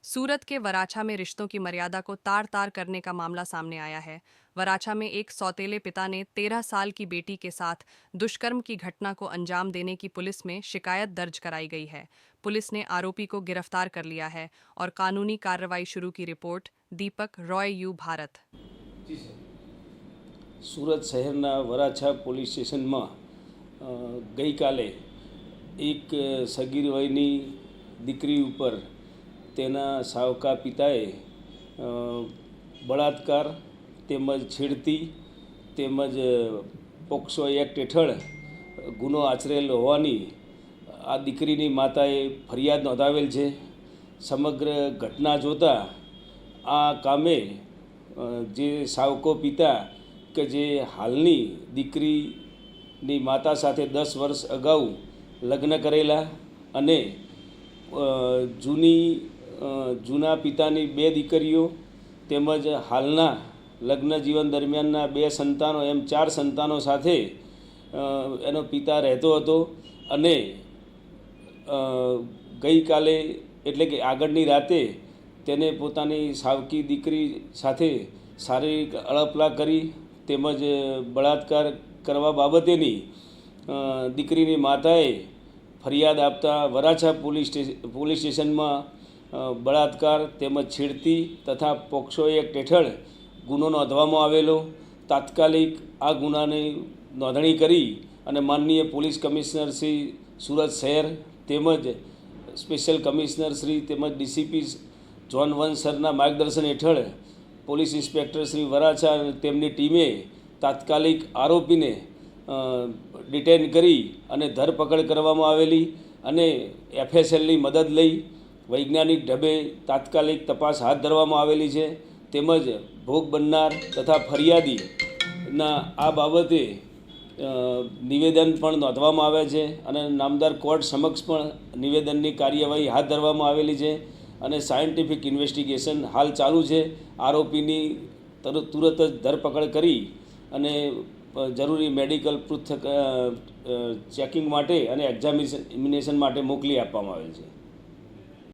सूरत के वराछा में रिश्तों की मर्यादा को तार-तार करने का मामला सामने आया है। वराछा में एक सौतेले पिता ने 13 साल की बेटी के साथ दुष्कर्म की घटना को अंजाम देने की पुलिस में शिकायत दर्ज कराई गई है। पुलिस ने आरोपी को गिरफ्तार कर लिया है और कानूनी कार्रवाई शुरू की। Report Deepak Roy U Bharat. सूरत शहरना वराछा पोलीस स्टेशનમાં ગઈકાલે એક સગીર વયની દીકરી ઉપર તેના સાવકા પિતાએ બળાત્કાર તેમજ છેડતી તેમજ પોક્સો એક્ટ હેઠળ ગુનો આચરેલ હોવાની આ દીકરીની માતાએ ફરિયાદ નોંધાવેલ છે। સમગ્ર ઘટના જોતા આ કામે જે સાવકો પિતા કે જે હાલની દીકરીની માતા સાથે 10 વર્ષ અગાઉ લગ્ન કરેલા અને જૂના પિતાની 2 દીકરીઓ તેમજ હાલના લગ્ન જીવન દરમિયાનના 2 સંતાનો એમ 4 સંતાનો સાથે એનો પિતા રહેતો હતો અને ગઈકાલે એટલે કે આગળની રાતે તેને પોતાની સાવકી દીકરી સાથે શારીરિક અળપલા કરી તેમજ બળાત્કાર કરવા બાબતેની દીકરીની માતાએ ફરિયાદ આપતા વરાછા પોલીસ સ્ટેશનમાં બળાત્કાર તેમજ છેડતી તથા પોક્સો એક્ટ હેઠળ ગુનો નોંધવામાં આવેલો। તાત્કાલિક આ ગુનાની નોંધણી કરી અને માનનીય પોલીસ કમિશનર શ્રી સુરત શહેર તેમજ સ્પેશિયલ કમિશનર શ્રી તેમજ ડીસીપી ઝોન 1 સરના માર્ગદર્શન હેઠળ પોલીસ ઇન્સ્પેક્ટર શ્રી વરાછા અને તેમની ટીમે તાત્કાલિક આરોપીને ડિટેન કરી અને ધરપકડ કરવામાં આવેલી અને એફએસએલની મદદ લઈ વૈજ્ઞાનિક ઢબે તાત્કાલિક તપાસ હાથ ધરવામાં આવેલી છે। તેમજ ભોગ બનનાર તથા ફરિયાદીના આ બાબતે નિવેદન પણ નોંધવામાં આવ્યા છે અને નામદાર કોર્ટ સમક્ષ પણ નિવેદનની કાર્યવાહી હાથ ધરવામાં આવેલી છે અને સાયન્ટિફિક ઇન્વેસ્ટિગેશન હાલ ચાલુ છે। આરોપીની તુરત જ ધરપકડ કરી અને જરૂરી મેડિકલ પૃથક ચેકિંગ માટે અને એક્ઝામિનેશન માટે મોકલી આપવામાં આવેલ છે।